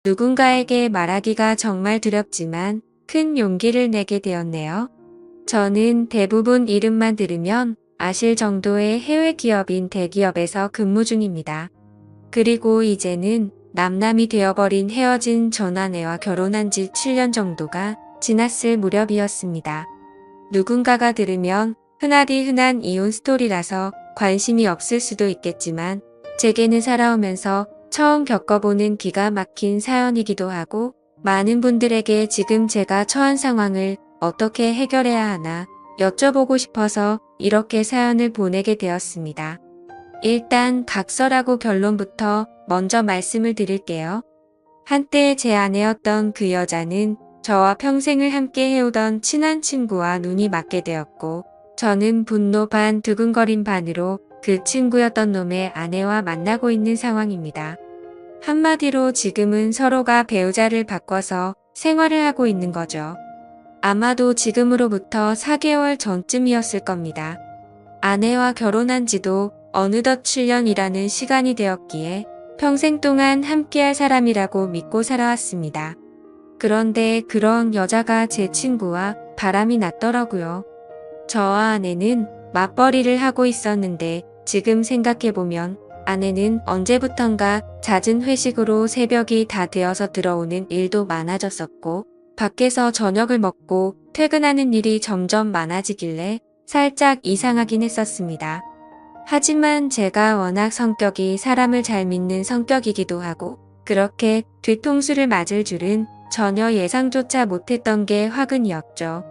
누군가에게 말하기가 정말 두렵지만 큰 용기를 내게 되었네요. 저는 대부분 이름만 들으면 아실 정도의 해외 기업인 대기업에서 근무 중입니다. 그리고 이제는 남남이 되어버린 헤어진 전 아내와 결혼한 지 7년 정도가 지났을 무렵이었습니다. 누군가가 들으면 흔하디 흔한 이혼 스토리라서 관심이 없을 수도 있겠지만 제게는 살아오면서 처음 겪어보는 기가 막힌 사연이기도 하고 많은 분들에게 지금 제가 처한 상황을 어떻게 해결해야 하나 여쭤보고 싶어서 이렇게 사연을 보내게 되었습니다. 일단 각설하고 결론부터 먼저 말씀을 드릴게요. 한때 제 아내였던 그 여자는 저와 평생을 함께 해오던 친한 친구와 눈이 맞게 되었고 저는 분노 반 두근거림 반으로 그 친구였던 놈의 아내와 만나고 있는 상황입니다. 한마디로 지금은 서로가 배우자를 바꿔서 생활을 하고 있는 거죠. 아마도 지금으로부터 4개월 전쯤이었을 겁니다. 아내와 결혼한 지도 어느덧 7년이라는 시간이 되었기에 평생 동안 함께할 사람이라고 믿고 살아왔습니다. 그런데 그런 여자가 제 친구와 바람이 났더라고요. 저와 아내는 맞벌이를 하고 있었는데 지금 생각해보면 아내는 언제부턴가 잦은 회식으로 새벽이 다 되어서 들어오는 일도 많아졌었고 밖에서 저녁을 먹고 퇴근하는 일이 점점 많아지길래 살짝 이상하긴 했었습니다. 하지만 제가 워낙 성격이 사람을 잘 믿는 성격이기도 하고 그렇게 뒤통수를 맞을 줄은 전혀 예상조차 못했던 게 화근이었죠.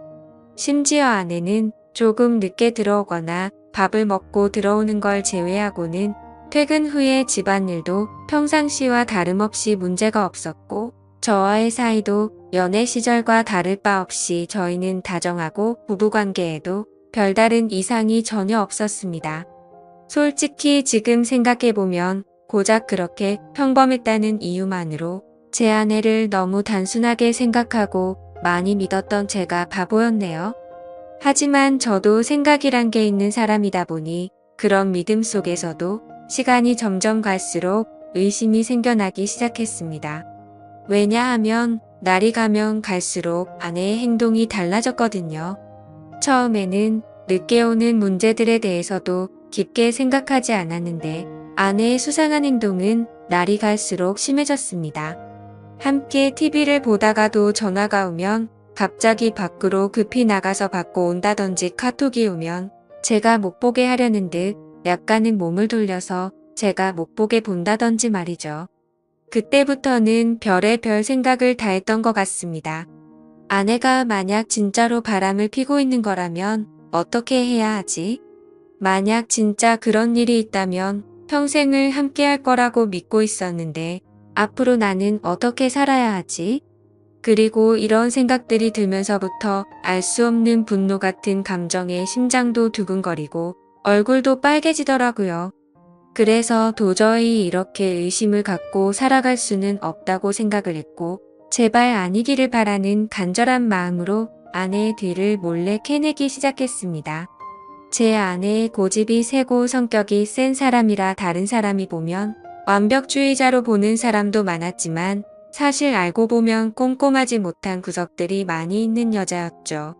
심지어 아내는 조금 늦게 들어오거나 밥을 먹고 들어오는 걸 제외하고는 퇴근 후에 집안일도 평상시와 다름없이 문제가 없었고 저와의 사이도 연애 시절과 다를 바 없이 저희는 다정하고 부부관계에도 별다른 이상이 전혀 없었습니다. 솔직히 지금 생각해보면 고작 그렇게 평범했다는 이유만으로 제 아내를 너무 단순하게 생각하고 많이 믿었던 제가 바보였네요. 하지만 저도 생각이란 게 있는 사람이다 보니 그런 믿음 속에서도 시간이 점점 갈수록 의심이 생겨나기 시작했습니다. 왜냐하면 날이 가면 갈수록 아내의 행동이 달라졌거든요. 처음에는 늦게 오는 문제들에 대해서도 깊게 생각하지 않았는데 아내의 수상한 행동은 날이 갈수록 심해졌습니다. 함께 TV를 보다가도 전화가 오면 갑자기 밖으로 급히 나가서 받고 온다든지 카톡이 오면 제가 못 보게 하려는 듯 약간은 몸을 돌려서 제가 못 보게 본다든지 말이죠. 그때부터는 별의별 생각을 다 했던 것 같습니다. 아내가 만약 진짜로 바람을 피고 있는 거라면 어떻게 해야 하지? 만약 진짜 그런 일이 있다면 평생을 함께 할 거라고 믿고 있었는데 앞으로 나는 어떻게 살아야 하지? 그리고 이런 생각들이 들면서부터 알 수 없는 분노 같은 감정에 심장도 두근거리고 얼굴도 빨개지더라고요. 그래서 도저히 이렇게 의심을 갖고 살아갈 수는 없다고 생각을 했고 제발 아니기를 바라는 간절한 마음으로 아내의 뒤를 몰래 캐내기 시작했습니다. 제 아내의 고집이 세고 성격이 센 사람이라 다른 사람이 보면 완벽주의자로 보는 사람도 많았지만 사실 알고 보면 꼼꼼하지 못한 구석들이 많이 있는 여자였죠.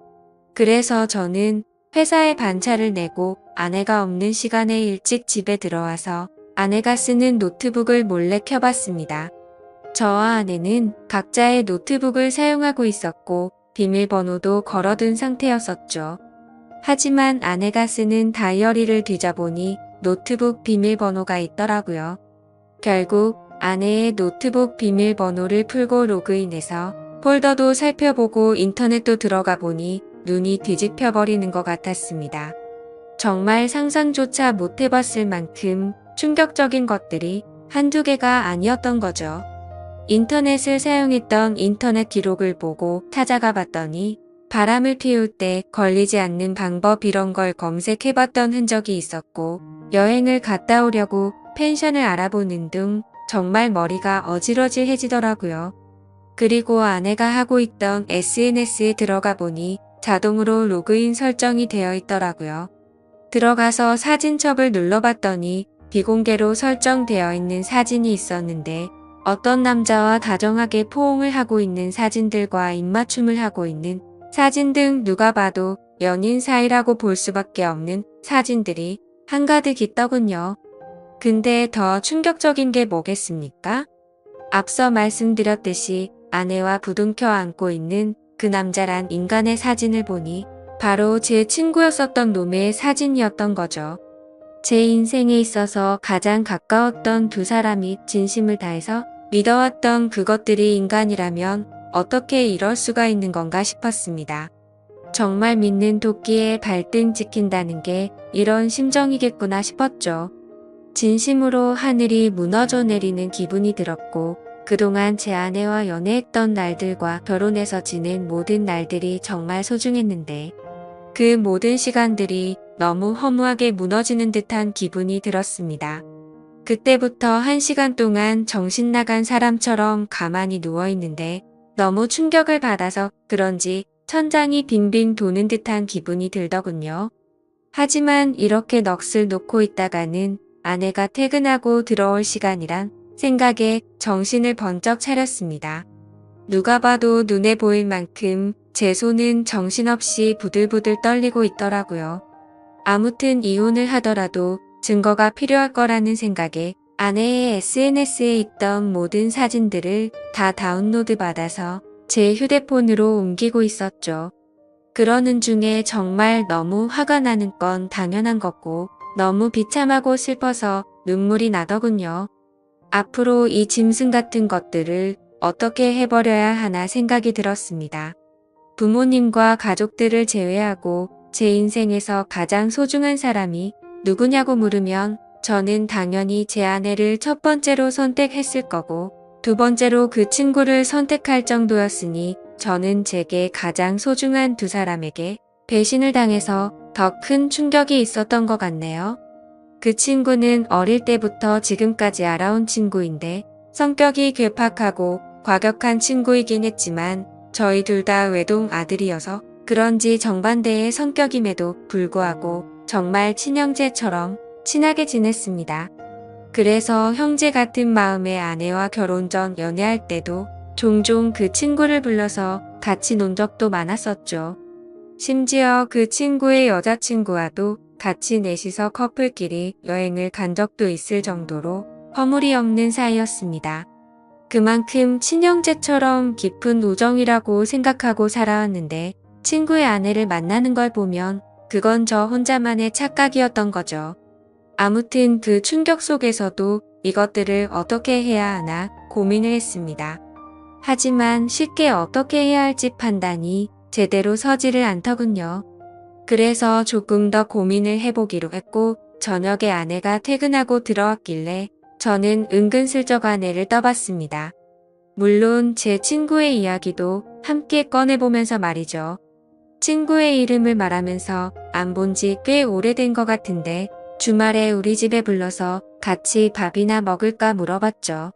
그래서 저는 회사에 반차를 내고 아내가 없는 시간에 일찍 집에 들어와서 아내가 쓰는 노트북을 몰래 켜봤습니다. 저와 아내는 각자의 노트북을 사용하고 있었고 비밀번호도 걸어둔 상태였었죠. 하지만 아내가 쓰는 다이어리를 뒤져보니 노트북 비밀번호가 있더라고요. 결국 아내의 노트북 비밀번호를 풀고 로그인해서 폴더도 살펴보고 인터넷도 들어가 보니 눈이 뒤집혀 버리는 것 같았습니다. 정말 상상조차 못 해봤을 만큼 충격적인 것들이 한두 개가 아니었던 거죠. 인터넷을 사용했던 인터넷 기록을 보고 찾아가 봤더니 바람을 피울 때 걸리지 않는 방법 이런 걸 검색해봤던 흔적이 있었고 여행을 갔다 오려고 펜션을 알아보는 등 정말 머리가 어지러지해지더라고요. 그리고 아내가 하고 있던 SNS에 들어가 보니 자동으로 로그인 설정이 되어 있더라고요. 들어가서 사진첩을 눌러봤더니 비공개로 설정되어 있는 사진이 있었는데 어떤 남자와 다정하게 포옹을 하고 있는 사진들과 입맞춤을 하고 있는 사진 등 누가 봐도 연인 사이라고 볼 수밖에 없는 사진들이 한가득 있더군요. 근데 더 충격적인 게 뭐겠습니까? 앞서 말씀드렸듯이 아내와 부둥켜 안고 있는 그 남자란 인간의 사진을 보니 바로 제 친구였었던 놈의 사진이었던 거죠. 제 인생에 있어서 가장 가까웠던 두 사람이 진심을 다해서 믿어왔던 그것들이 인간이라면 어떻게 이럴 수가 있는 건가 싶었습니다. 정말 믿는 도끼에 발등 찍힌다는 게 이런 심정이겠구나 싶었죠. 진심으로 하늘이 무너져 내리는 기분이 들었고 그동안 제 아내와 연애했던 날들과 결혼해서 지낸 모든 날들이 정말 소중했는데 그 모든 시간들이 너무 허무하게 무너지는 듯한 기분이 들었습니다. 그때부터 1시간 동안 정신 나간 사람처럼 가만히 누워있는데 너무 충격을 받아서 그런지 천장이 빙빙 도는 듯한 기분이 들더군요. 하지만 이렇게 넋을 놓고 있다가는 아내가 퇴근하고 들어올 시간이란 생각에 정신을 번쩍 차렸습니다. 누가 봐도 눈에 보일 만큼 제 손은 정신없이 부들부들 떨리고 있더라고요. 아무튼 이혼을 하더라도 증거가 필요할 거라는 생각에 아내의 SNS에 있던 모든 사진들을 다 다운로드 받아서 제 휴대폰으로 옮기고 있었죠. 그러는 중에 정말 너무 화가 나는 건 당연한 거고 너무 비참하고 슬퍼서 눈물이 나더군요. 앞으로 이 짐승 같은 것들을 어떻게 해버려야 하나 생각이 들었습니다. 부모님과 가족들을 제외하고 제 인생에서 가장 소중한 사람이 누구냐고 물으면 저는 당연히 제 아내를 첫 번째로 선택했을 거고 두 번째로 그 친구를 선택할 정도였으니 저는 제게 가장 소중한 두 사람에게 배신을 당해서 더 큰 충격이 있었던 것 같네요. 그 친구는 어릴 때부터 지금까지 알아온 친구인데 성격이 괴팍하고 과격한 친구이긴 했지만 저희 둘 다 외동 아들이어서 그런지 정반대의 성격임에도 불구하고 정말 친형제처럼 친하게 지냈습니다. 그래서 형제 같은 마음의 아내와 결혼 전 연애할 때도 종종 그 친구를 불러서 같이 논 적도 많았었죠. 심지어 그 친구의 여자친구와도 같이 넷이서 커플끼리 여행을 간 적도 있을 정도로 허물이 없는 사이였습니다. 그만큼 친형제처럼 깊은 우정이라고 생각하고 살아왔는데 친구의 아내를 만나는 걸 보면 그건 저 혼자만의 착각이었던 거죠. 아무튼 그 충격 속에서도 이것들을 어떻게 해야 하나 고민을 했습니다. 하지만 쉽게 어떻게 해야 할지 판단이 제대로 서지를 않더군요. 그래서 조금 더 고민을 해보기로 했고 저녁에 아내가 퇴근하고 들어왔길래 저는 은근슬쩍 아내를 떠봤습니다. 물론 제 친구의 이야기도 함께 꺼내보면서 말이죠. 친구의 이름을 말하면서 안 본 지 꽤 오래된 것 같은데 주말에 우리 집에 불러서 같이 밥이나 먹을까 물어봤죠.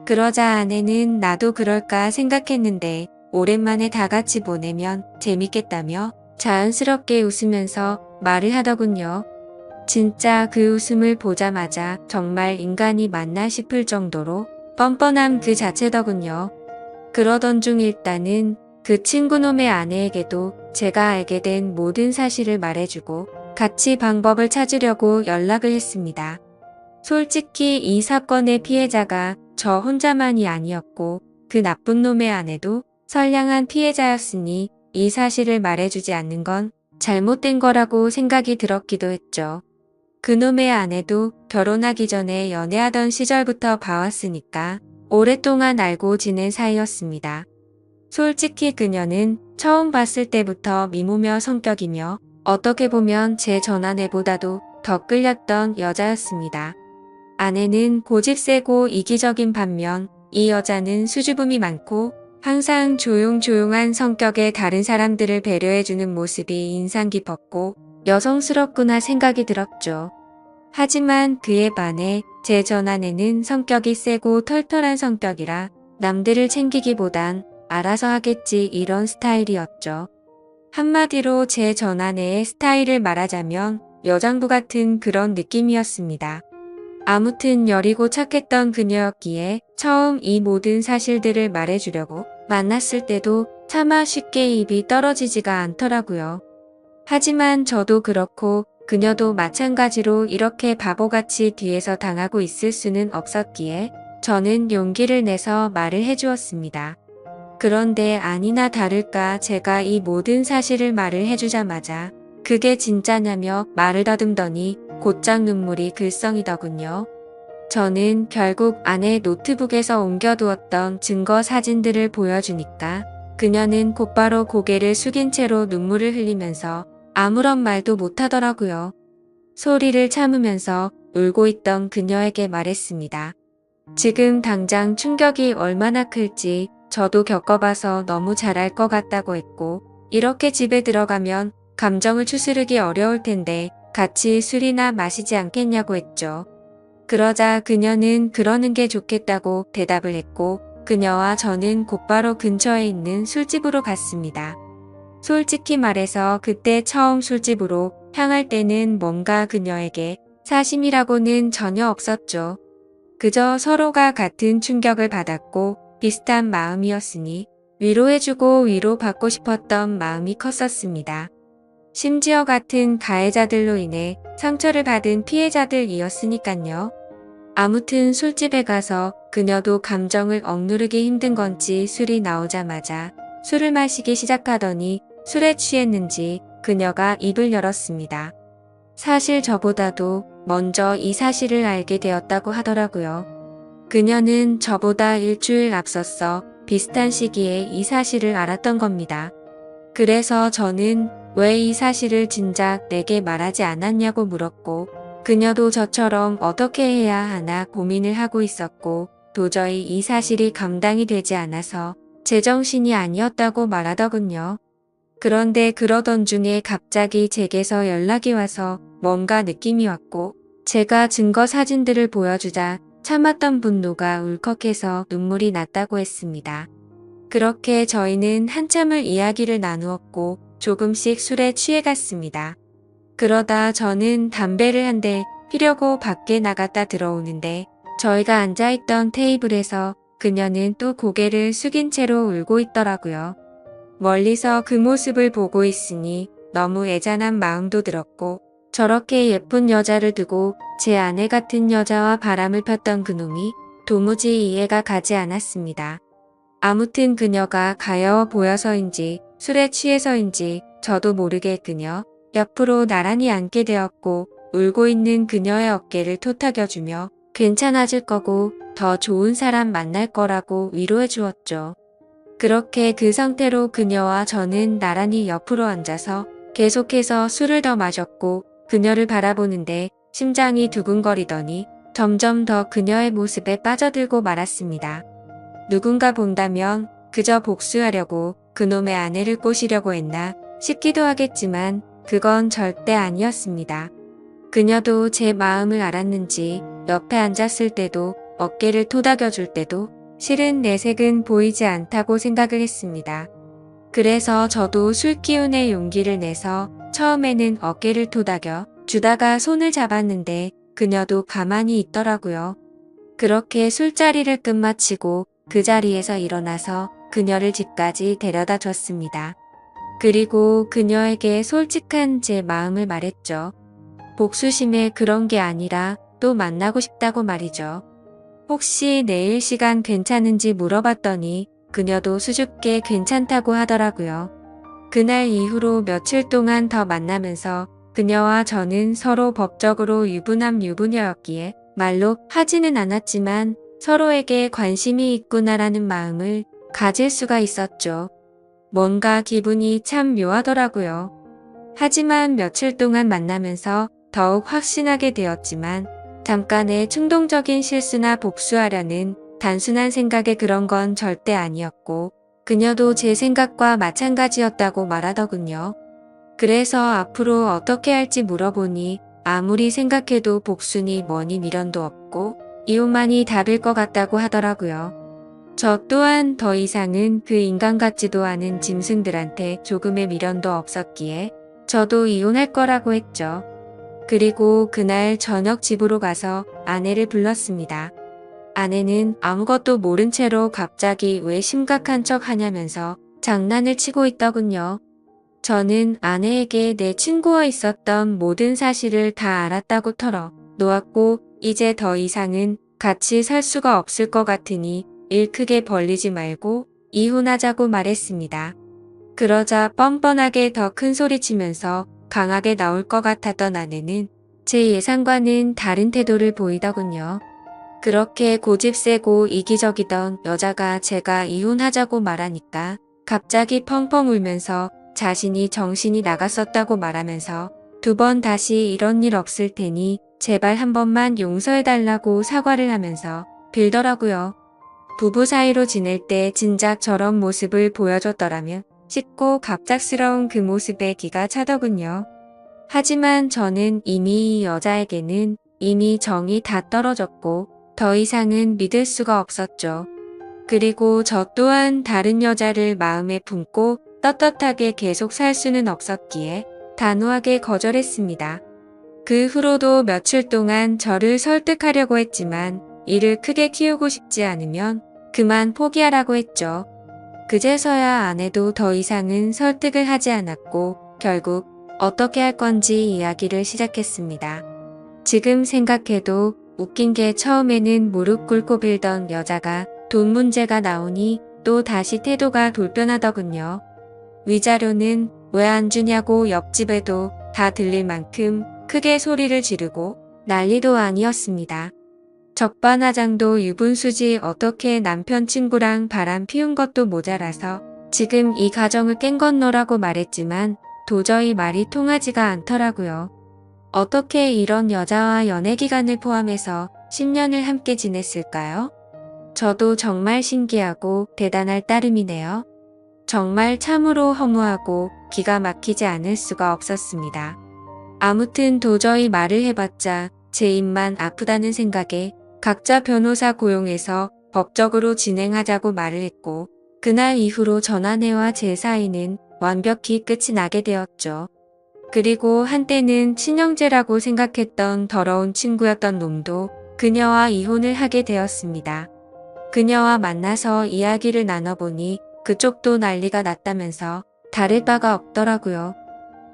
그러자 아내는 나도 그럴까 생각했는데 오랜만에 다 같이 보내면 재밌겠다며 자연스럽게 웃으면서 말을 하더군요. 진짜 그 웃음을 보자마자 정말 인간이 맞나 싶을 정도로 뻔뻔함 그 자체더군요. 그러던 중 일단은 그 친구놈의 아내에게도 제가 알게 된 모든 사실을 말해주고 같이 방법을 찾으려고 연락을 했습니다. 솔직히 이 사건의 피해자가 저 혼자만이 아니었고 그 나쁜 놈의 아내도 선량한 피해자였으니 이 사실을 말해주지 않는 건 잘못된 거라고 생각이 들었기도 했죠. 그놈의 아내도 결혼하기 전에 연애하던 시절부터 봐왔으니까 오랫동안 알고 지낸 사이였습니다. 솔직히 그녀는 처음 봤을 때부터 미모며 성격이며 어떻게 보면 제 전아내보다도 더 끌렸던 여자였습니다. 아내는 고집 세고 이기적인 반면 이 여자는 수줍음이 많고 항상 조용조용한 성격의 다른 사람들을 배려해주는 모습이 인상 깊었고 여성스럽구나 생각이 들었죠. 하지만 그에 반해 제 전아내는 성격이 세고 털털한 성격이라 남들을 챙기기보단 알아서 하겠지 이런 스타일이었죠. 한마디로 제 전아내의 스타일을 말하자면 여장부 같은 그런 느낌이었습니다. 아무튼 여리고 착했던 그녀였기에 처음 이 모든 사실들을 말해주려고 만났을 때도 차마 쉽게 입이 떨어지지가 않더라고요. 하지만 저도 그렇고 그녀도 마찬가지로 이렇게 바보같이 뒤에서 당하고 있을 수는 없었기에 저는 용기를 내서 말을 해주었습니다. 그런데 아니나 다를까 제가 이 모든 사실을 말을 해주자마자 그게 진짜냐며 말을 더듬더니 곧장 눈물이 글썽이더군요. 저는 결국 아내 노트북에서 옮겨두었던 증거 사진들을 보여주니까 그녀는 곧바로 고개를 숙인 채로 눈물을 흘리면서 아무런 말도 못하더라고요. 소리를 참으면서 울고 있던 그녀에게 말했습니다. 지금 당장 충격이 얼마나 클지 저도 겪어봐서 너무 잘 알 것 같다고 했고, 이렇게 집에 들어가면 감정을 추스르기 어려울 텐데 같이 술이나 마시지 않겠냐고 했죠. 그러자 그녀는 그러는 게 좋겠다고 대답을 했고, 그녀와 저는 곧바로 근처에 있는 술집으로 갔습니다. 솔직히 말해서 그때 처음 술집으로 향할 때는 뭔가 그녀에게 사심이라고는 전혀 없었죠. 그저 서로가 같은 충격을 받았고 비슷한 마음이었으니 위로해주고 위로받고 싶었던 마음이 컸었습니다. 심지어 같은 가해자들로 인해 상처를 받은 피해자들이었으니깐요. 아무튼 술집에 가서 그녀도 감정을 억누르기 힘든 건지 술이 나오자마자 술을 마시기 시작하더니 술에 취했는지 그녀가 입을 열었습니다. 사실 저보다도 먼저 이 사실을 알게 되었다고 하더라고요. 그녀는 저보다 일주일 앞섰어 비슷한 시기에 이 사실을 알았던 겁니다. 그래서 저는 왜 이 사실을 진작 내게 말하지 않았냐고 물었고, 그녀도 저처럼 어떻게 해야 하나 고민을 하고 있었고, 도저히 이 사실이 감당이 되지 않아서 제정신이 아니었다고 말하더군요. 그런데 그러던 중에 갑자기 제게서 연락이 와서 뭔가 느낌이 왔고, 제가 증거 사진들을 보여주자 참았던 분노가 울컥해서 눈물이 났다고 했습니다. 그렇게 저희는 한참을 이야기를 나누었고 조금씩 술에 취해갔습니다. 그러다 저는 담배를 한 대 피려고 밖에 나갔다 들어오는데 저희가 앉아있던 테이블에서 그녀는 또 고개를 숙인 채로 울고 있더라고요. 멀리서 그 모습을 보고 있으니 너무 애잔한 마음도 들었고, 저렇게 예쁜 여자를 두고 제 아내 같은 여자와 바람을 폈던 그놈이 도무지 이해가 가지 않았습니다. 아무튼 그녀가 가여워 보여서인지 술에 취해서인지 저도 모르게 그녀 옆으로 나란히 앉게 되었고, 울고 있는 그녀의 어깨를 토닥여주며 괜찮아질 거고 더 좋은 사람 만날 거라고 위로해 주었죠. 그렇게 그 상태로 그녀와 저는 나란히 옆으로 앉아서 계속해서 술을 더 마셨고, 그녀를 바라보는데 심장이 두근거리더니 점점 더 그녀의 모습에 빠져들고 말았습니다. 누군가 본다면 그저 복수하려고 그놈의 아내를 꼬시려고 했나 싶기도 하겠지만 그건 절대 아니었습니다. 그녀도 제 마음을 알았는지 옆에 앉았을 때도 어깨를 토닥여줄 때도 실은 내색은 보이지 않다고 생각을 했습니다. 그래서 저도 술기운에 용기를 내서 처음에는 어깨를 토닥여 주다가 손을 잡았는데 그녀도 가만히 있더라고요. 그렇게 술자리를 끝마치고 그 자리에서 일어나서 그녀를 집까지 데려다 줬습니다. 그리고 그녀에게 솔직한 제 마음을 말했죠. 복수심에 그런 게 아니라 또 만나고 싶다고 말이죠. 혹시 내일 시간 괜찮은지 물어봤더니 그녀도 수줍게 괜찮다고 하더라고요. 그날 이후로 며칠 동안 더 만나면서 그녀와 저는 서로 법적으로 유부남 유부녀였기에 말로 하지는 않았지만 서로에게 관심이 있구나라는 마음을 가질 수가 있었죠. 뭔가 기분이 참 묘하더라고요. 하지만 며칠 동안 만나면서 더욱 확신하게 되었지만 잠깐의 충동적인 실수나 복수하려는 단순한 생각에 그런 건 절대 아니었고, 그녀도 제 생각과 마찬가지였다고 말하더군요. 그래서 앞으로 어떻게 할지 물어보니 아무리 생각해도 복수니 뭐니 미련도 없고 이혼만이 답일 것 같다고 하더라고요. 저 또한 더 이상은 그 인간 같지도 않은 짐승들한테 조금의 미련도 없었기에 저도 이혼할 거라고 했죠. 그리고 그날 저녁 집으로 가서 아내를 불렀습니다. 아내는 아무것도 모른 채로 갑자기 왜 심각한 척 하냐면서 장난을 치고 있더군요. 저는 아내에게 내 친구와 있었던 모든 사실을 다 알았다고 털어 놓았고 이제 더 이상은 같이 살 수가 없을 것 같으니 일 크게 벌리지 말고 이혼하자고 말했습니다. 그러자 뻔뻔하게 더 큰 소리 치면서 강하게 나올 것 같았던 아내는 제 예상과는 다른 태도를 보이더군요. 그렇게 고집세고 이기적이던 여자가 제가 이혼하자고 말하니까 갑자기 펑펑 울면서 자신이 정신이 나갔었다고 말하면서 2번 다시 이런 일 없을 테니 제발 한 번만 용서해달라고 사과를 하면서 빌더라고요. 부부 사이로 지낼 때 진작 저런 모습을 보여줬더라면 씻고 갑작스러운 그 모습에 기가 차더군요. 하지만 저는 이미 이 여자에게는 이미 정이 다 떨어졌고 더 이상은 믿을 수가 없었죠. 그리고 저 또한 다른 여자를 마음에 품고 떳떳하게 계속 살 수는 없었기에 단호하게 거절했습니다. 그 후로도 며칠 동안 저를 설득하려고 했지만 이를 크게 키우고 싶지 않으면 그만 포기하라고 했죠. 그제서야 아내도 더 이상은 설득을 하지 않았고 결국 어떻게 할 건지 이야기를 시작했습니다. 지금 생각해도 웃긴 게 처음에는 무릎 꿇고 빌던 여자가 돈 문제가 나오니 또 다시 태도가 돌변하더군요. 위자료는 왜 안 주냐고 옆집에도 다 들릴 만큼 크게 소리를 지르고 난리도 아니었습니다. 적반하장도 유분수지 어떻게 남편 친구랑 바람 피운 것도 모자라서 지금 이 가정을 깬 건너라고 말했지만 도저히 말이 통하지가 않더라고요. 어떻게 이런 여자와 연애 기간을 포함해서 10년을 함께 지냈을까요? 저도 정말 신기하고 대단할 따름이네요. 정말 참으로 허무하고 기가 막히지 않을 수가 없었습니다. 아무튼 도저히 말을 해봤자 제 입만 아프다는 생각에 각자 변호사 고용해서 법적으로 진행하자고 말을 했고 그날 이후로 전 아내와 제 사이는 완벽히 끝이 나게 되었죠. 그리고 한때는 친형제라고 생각했던 더러운 친구였던 놈도 그녀와 이혼을 하게 되었습니다. 그녀와 만나서 이야기를 나눠보니 그쪽도 난리가 났다면서 다를 바가 없더라고요.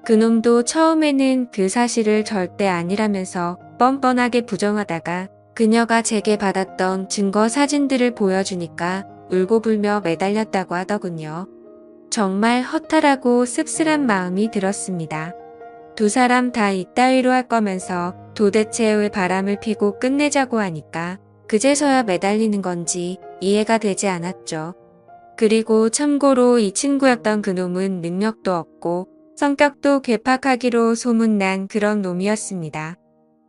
그놈도 처음에는 그 사실을 절대 아니라면서 뻔뻔하게 부정하다가 그녀가 제게 받았던 증거 사진들을 보여주니까 울고불며 매달렸다고 하더군요. 정말 허탈하고 씁쓸한 마음이 들었습니다. 2사람 다 이따위로 할 거면서 도대체 왜 바람을 피고 끝내자고 하니까 그제서야 매달리는 건지 이해가 되지 않았죠. 그리고 참고로 이 친구였던 그놈은 능력도 없고 성격도 괴팍하기로 소문난 그런 놈이었습니다.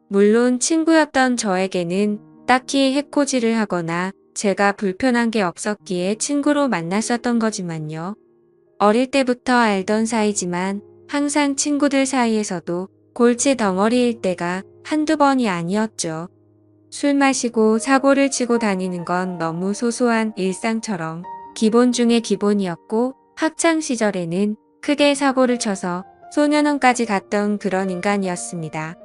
물론 친구였던 저에게는 딱히 해코지를 하거나 제가 불편한 게 없었기에 친구로 만났었던 거지만요. 어릴 때부터 알던 사이지만 항상 친구들 사이에서도 골치 덩어리일 때가 한두 번이 아니었죠. 술 마시고 사고를 치고 다니는 건 너무 소소한 일상처럼 기본 중에 기본이었고 학창 시절에는 크게 사고를 쳐서 소년원까지 갔던 그런 인간이었습니다.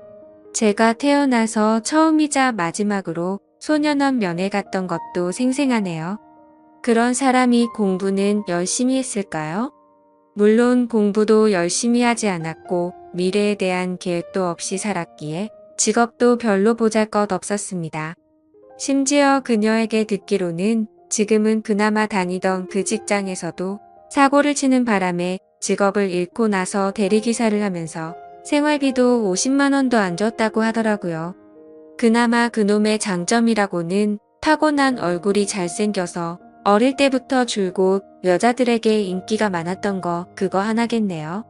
제가 태어나서 처음이자 마지막으로 소년원 면회 갔던 것도 생생하네요. 그런 사람이 공부는 열심히 했을까요? 물론 공부도 열심히 하지 않았고 미래에 대한 계획도 없이 살았기에 직업도 별로 보잘것 없었습니다. 심지어 그녀에게 듣기로는 지금은 그나마 다니던 그 직장에서도 사고를 치는 바람에 직업을 잃고 나서 대리기사를 하면서 생활비도 50만 원도 안 줬다고 하더라고요. 그나마 그놈의 장점이라고는 타고난 얼굴이 잘생겨서 어릴 때부터 줄곧 여자들에게 인기가 많았던 거 그거 하나겠네요.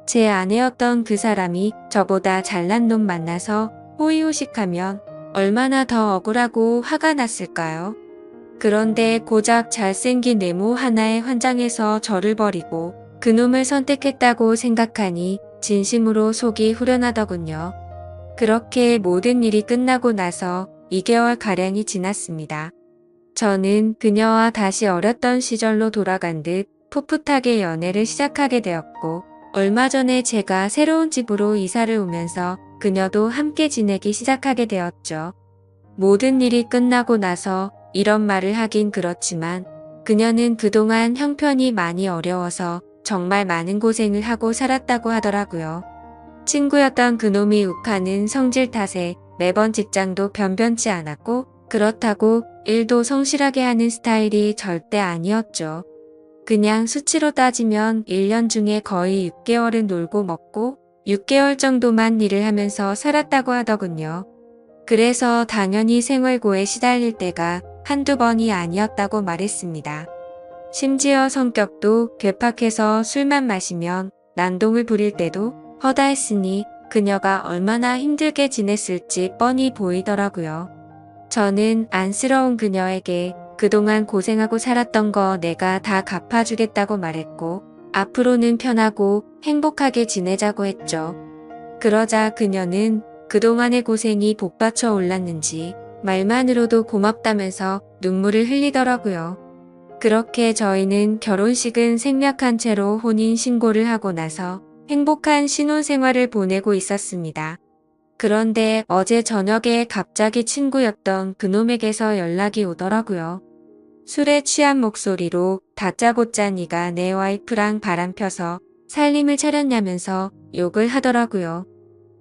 제 아내였던 그 사람이 저보다 잘난 놈 만나서 호의호식하면 얼마나 더 억울하고 화가 났을까요? 그런데 고작 잘생긴 외모 하나에 환장해서 저를 버리고 그놈을 선택했다고 생각하니 진심으로 속이 후련하더군요. 그렇게 모든 일이 끝나고 나서 2개월가량이 지났습니다. 저는 그녀와 다시 어렸던 시절로 돌아간 듯 풋풋하게 연애를 시작하게 되었고 얼마 전에 제가 새로운 집으로 이사를 오면서 그녀도 함께 지내기 시작하게 되었죠. 모든 일이 끝나고 나서 이런 말을 하긴 그렇지만 그녀는 그동안 형편이 많이 어려워서 정말 많은 고생을 하고 살았다고 하더라고요. 친구였던 그놈이 욱하는 성질 탓에 매번 직장도 변변치 않았고 그렇다고 일도 성실하게 하는 스타일이 절대 아니었죠. 그냥 수치로 따지면 1년 중에 거의 6개월은 놀고 먹고 6개월 정도만 일을 하면서 살았다고 하더군요. 그래서 당연히 생활고에 시달릴 때가 한두 번이 아니었다고 말했습니다. 심지어 성격도 괴팍해서 술만 마시면 난동을 부릴 때도 허다했으니 그녀가 얼마나 힘들게 지냈을지 뻔히 보이더라고요. 저는 안쓰러운 그녀에게 그동안 고생하고 살았던 거 내가 다 갚아주겠다고 말했고 앞으로는 편하고 행복하게 지내자고 했죠. 그러자 그녀는 그동안의 고생이 복받쳐 올랐는지 말만으로도 고맙다면서 눈물을 흘리더라고요. 그렇게 저희는 결혼식은 생략한 채로 혼인신고를 하고 나서 행복한 신혼생활을 보내고 있었습니다. 그런데 어제 저녁에 갑자기 친구였던 그놈에게서 연락이 오더라고요. 술에 취한 목소리로 다짜고짜 네가 내 와이프랑 바람펴서 살림을 차렸냐면서 욕을 하더라고요.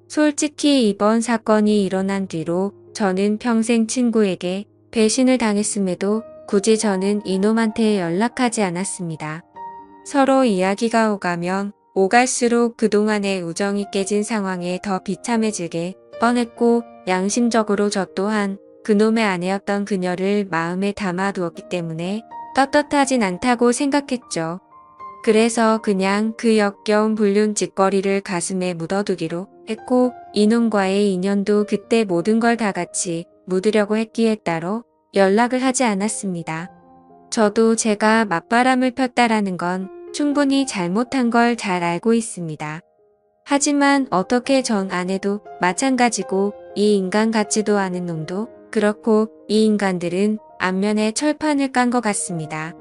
솔직히 이번 사건이 일어난 뒤로 저는 평생 친구에게 배신을 당했음에도 굳이 저는 이놈한테 연락하지 않았습니다. 서로 이야기가 오가면 오갈수록 그동안의 우정이 깨진 상황에 더 비참해지게 뻔했고 양심적으로 저 또한 그놈의 아내였던 그녀를 마음에 담아두었기 때문에 떳떳하진 않다고 생각했죠. 그래서 그냥 그 역겨운 불륜짓거리를 가슴에 묻어두기로 했고 이놈과의 인연도 그때 모든 걸 다 같이 묻으려고 했기에 따로 연락을 하지 않았습니다. 저도 제가 맞바람을 폈다라는 건 충분히 잘못한 걸 잘 알고 있습니다. 하지만 어떻게 전 아내도 마찬가지고 이 인간 같지도 않은 놈도 그렇고 이 인간들은 안면에 철판을 깐 것 같습니다.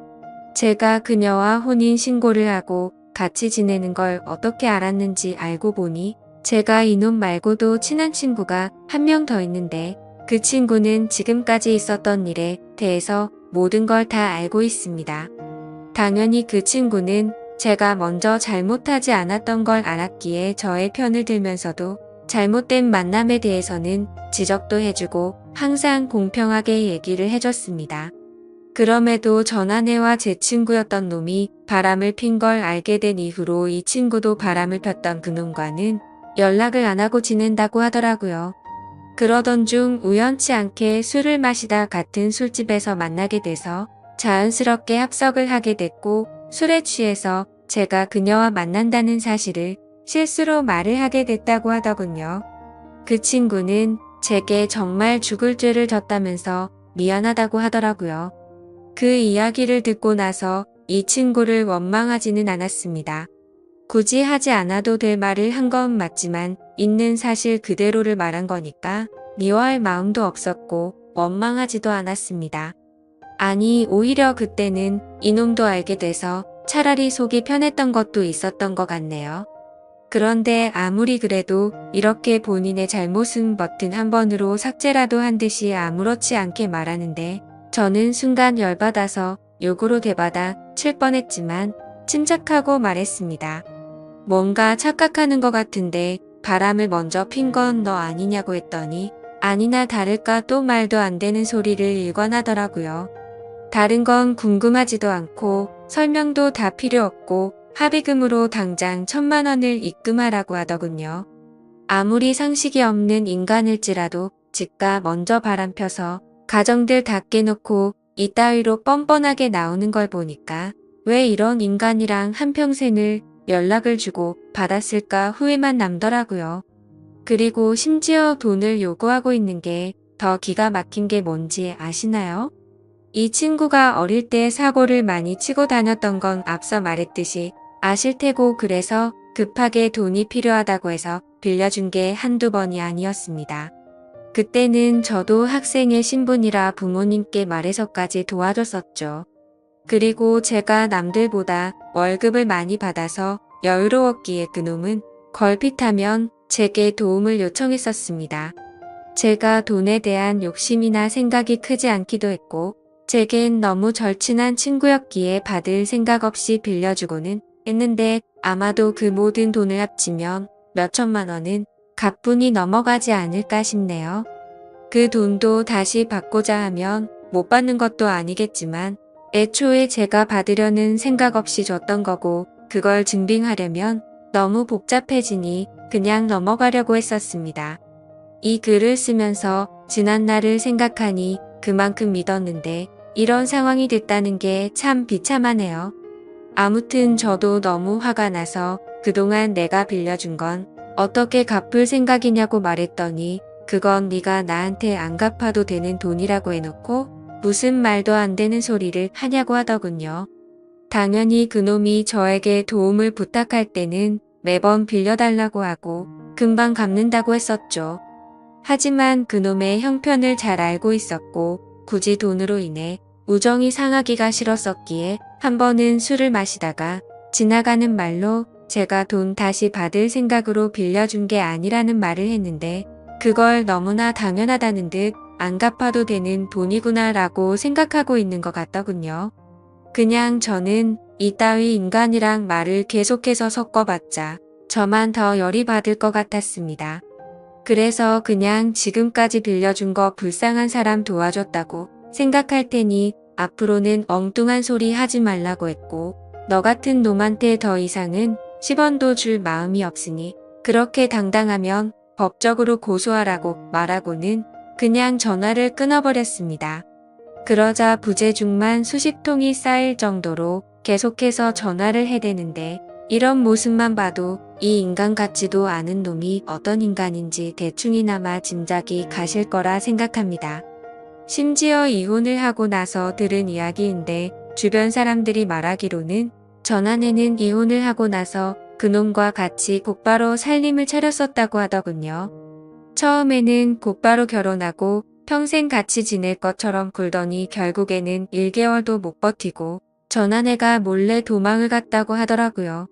제가 그녀와 혼인 신고를 하고 같이 지내는 걸 어떻게 알았는지 알고 보니 제가 이놈 말고도 친한 친구가 한 명 더 있는데 그 친구는 지금까지 있었던 일에 대해서 모든 걸 다 알고 있습니다. 당연히 그 친구는 제가 먼저 잘못하지 않았던 걸 알았기에 저의 편을 들면서도 잘못된 만남에 대해서는 지적도 해주고 항상 공평하게 얘기를 해줬습니다. 그럼에도 전 아내와 제 친구였던 놈이 바람을 핀 걸 알게 된 이후로 이 친구도 바람을 폈던 그놈과는 연락을 안 하고 지낸다고 하더라고요. 그러던 중 우연치 않게 술을 마시다 같은 술집에서 만나게 돼서 자연스럽게 합석을 하게 됐고 술에 취해서 제가 그녀와 만난다는 사실을 실수로 말을 하게 됐다고 하더군요. 그 친구는 제게 정말 죽을 죄를 졌다면서 미안하다고 하더라고요. 그 이야기를 듣고 나서 이 친구를 원망하지는 않았습니다. 굳이 하지 않아도 될 말을 한 건 맞지만 있는 사실 그대로를 말한 거니까 미워할 마음도 없었고 원망하지도 않았습니다. 아니 오히려 그때는 이놈도 알게 돼서 차라리 속이 편했던 것도 있었던 것 같네요. 그런데 아무리 그래도 이렇게 본인의 잘못은 버튼 한 번으로 삭제라도 한 듯이 아무렇지 않게 말하는데 저는 순간 열받아서 욕으로 대받아 칠 뻔했지만 침착하고 말했습니다. 뭔가 착각하는 것 같은데 바람을 먼저 핀 건 너 아니냐고 했더니 아니나 다를까 또 말도 안 되는 소리를 일관하더라고요. 다른 건 궁금하지도 않고 설명도 다 필요 없고 합의금으로 당장 1,000만 원을 입금하라고 하더군요. 아무리 상식이 없는 인간일지라도 지가 먼저 바람펴서 가정들 다 깨놓고 이따위로 뻔뻔하게 나오는 걸 보니까 왜 이런 인간이랑 한평생을 연락을 주고 받았을까 후회만 남더라고요. 그리고 심지어 돈을 요구하고 있는 게 더 기가 막힌 게 뭔지 아시나요? 이 친구가 어릴 때 사고를 많이 치고 다녔던 건 앞서 말했듯이 아실 테고 그래서 급하게 돈이 필요하다고 해서 빌려준 게 한두 번이 아니었습니다. 그때는 저도 학생의 신분이라 부모님께 말해서까지 도와줬었죠. 그리고 제가 남들보다 월급을 많이 받아서 여유로웠기에 그놈은 걸핏하면 제게 도움을 요청했었습니다. 제가 돈에 대한 욕심이나 생각이 크지 않기도 했고 제겐 너무 절친한 친구였기에 받을 생각 없이 빌려주고는 했는데 아마도 그 모든 돈을 합치면 몇 천만 원은 가뿐히 넘어가지 않을까 싶네요. 그 돈도 다시 받고자 하면 못 받는 것도 아니겠지만 애초에 제가 받으려는 생각 없이 줬던 거고 그걸 증빙하려면 너무 복잡해지니 그냥 넘어가려고 했었습니다. 이 글을 쓰면서 지난 날을 생각하니 그만큼 믿었는데 이런 상황이 됐다는 게 참 비참하네요. 아무튼 저도 너무 화가 나서 그동안 내가 빌려준 건 어떻게 갚을 생각이냐고 말했더니 그건 네가 나한테 안 갚아도 되는 돈이라고 해놓고 무슨 말도 안 되는 소리를 하냐고 하더군요. 당연히 그놈이 저에게 도움을 부탁할 때는 매번 빌려달라고 하고 금방 갚는다고 했었죠. 하지만 그놈의 형편을 잘 알고 있었고 굳이 돈으로 인해 우정이 상하기가 싫었었기에 한 번은 술을 마시다가 지나가는 말로 제가 돈 다시 받을 생각으로 빌려준 게 아니라는 말을 했는데 그걸 너무나 당연하다는 듯 안 갚아도 되는 돈이구나 라고 생각하고 있는 것 같더군요. 그냥 저는 이따위 인간이랑 말을 계속해서 섞어봤자 저만 더 열이 받을 것 같았습니다. 그래서 그냥 지금까지 빌려준 거 불쌍한 사람 도와줬다고 생각할 테니 앞으로는 엉뚱한 소리 하지 말라고 했고 너 같은 놈한테 더 이상은 10원도 줄 마음이 없으니 그렇게 당당하면 법적으로 고소하라고 말하고는 그냥 전화를 끊어버렸습니다. 그러자 부재중만 수십 통이 쌓일 정도로 계속해서 전화를 해대는데 이런 모습만 봐도 이 인간 같지도 않은 놈이 어떤 인간인지 대충이나마 짐작이 가실 거라 생각합니다. 심지어 이혼을 하고 나서 들은 이야기인데 주변 사람들이 말하기로는 전아내는 이혼을 하고 나서 그놈과 같이 곧바로 살림을 차렸었다고 하더군요. 처음에는 곧바로 결혼하고 평생 같이 지낼 것처럼 굴더니 결국에는 1개월도 못 버티고 전아내가 몰래 도망을 갔다고 하더라고요.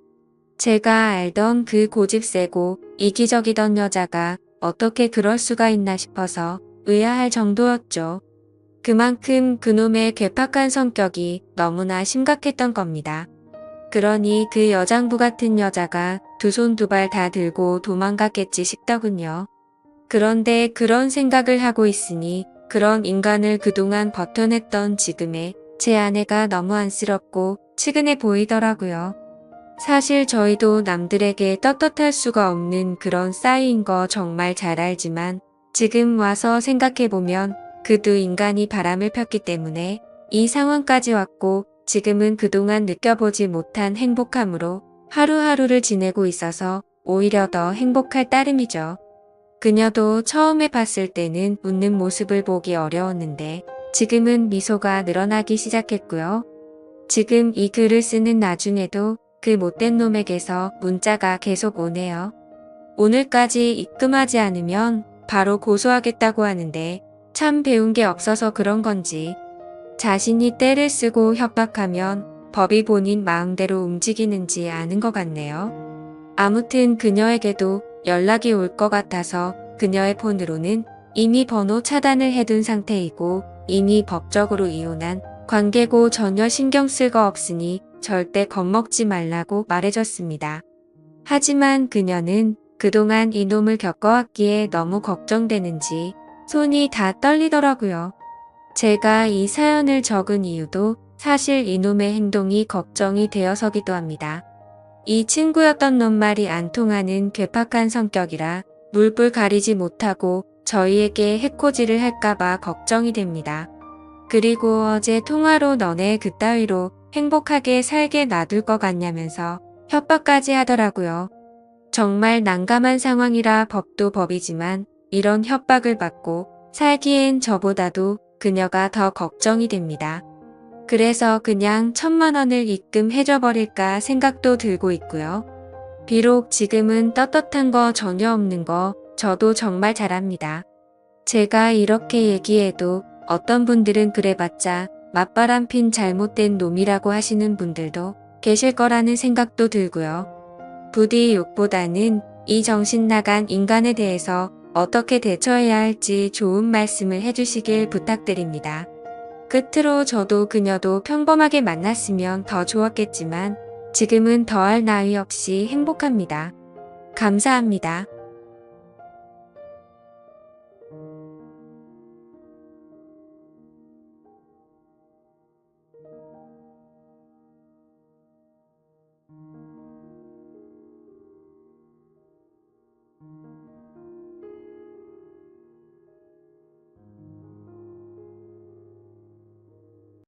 제가 알던 그 고집 세고 이기적이던 여자가 어떻게 그럴 수가 있나 싶어서 의아할 정도였죠. 그만큼 그놈의 괴팍한 성격이 너무나 심각했던 겁니다. 그러니 그 여장부 같은 여자가 두 손 두 발 다 들고 도망갔겠지 싶더군요. 그런데 그런 생각을 하고 있으니 그런 인간을 그동안 버텨냈던 지금의 제 아내가 너무 안쓰럽고 측은해 보이더라고요. 사실 저희도 남들에게 떳떳할 수가 없는 그런 싸이인 거 정말 잘 알지만 지금 와서 생각해보면 그 두 인간이 바람을 폈기 때문에 이 상황까지 왔고 지금은 그동안 느껴보지 못한 행복함으로 하루하루를 지내고 있어서 오히려 더 행복할 따름이죠. 그녀도 처음에 봤을 때는 웃는 모습을 보기 어려웠는데 지금은 미소가 늘어나기 시작했고요. 지금 이 글을 쓰는 나중에도 그 못된 놈에게서 문자가 계속 오네요. 오늘까지 입금하지 않으면 바로 고소하겠다고 하는데 참 배운 게 없어서 그런 건지 자신이 떼를 쓰고 협박하면 법이 본인 마음대로 움직이는지 아는 것 같네요. 아무튼 그녀에게도 연락이 올 것 같아서 그녀의 폰으로는 이미 번호 차단을 해둔 상태이고 이미 법적으로 이혼한 관계고 전혀 신경 쓸 거 없으니 절대 겁먹지 말라고 말해줬습니다. 하지만 그녀는 그동안 이놈을 겪어왔기에 너무 걱정되는지 손이 다 떨리더라고요. 제가 이 사연을 적은 이유도 사실 이놈의 행동이 걱정이 되어서기도 합니다. 이 친구였던 놈 말이 안 통하는 괴팍한 성격이라 물불 가리지 못하고 저희에게 해코지를 할까봐 걱정이 됩니다. 그리고 어제 통화로 너네 그따위로 행복하게 살게 놔둘 것 같냐면서 협박까지 하더라고요. 정말 난감한 상황이라 법도 법이지만 이런 협박을 받고 살기엔 저보다도 그녀가 더 걱정이 됩니다. 그래서 그냥 1,000만 원을 입금해줘버릴까 생각도 들고 있고요. 비록 지금은 떳떳한 거 전혀 없는 거 저도 정말 잘합니다. 제가 이렇게 얘기해도 어떤 분들은 그래봤자 맞바람 핀 잘못된 놈이라고 하시는 분들도 계실 거라는 생각도 들고요. 부디 욕보다는 이 정신 나간 인간에 대해서 어떻게 대처해야 할지 좋은 말씀을 해주시길 부탁드립니다. 끝으로 저도 그녀도 평범하게 만났으면 더 좋았겠지만 지금은 더할 나위 없이 행복합니다. 감사합니다.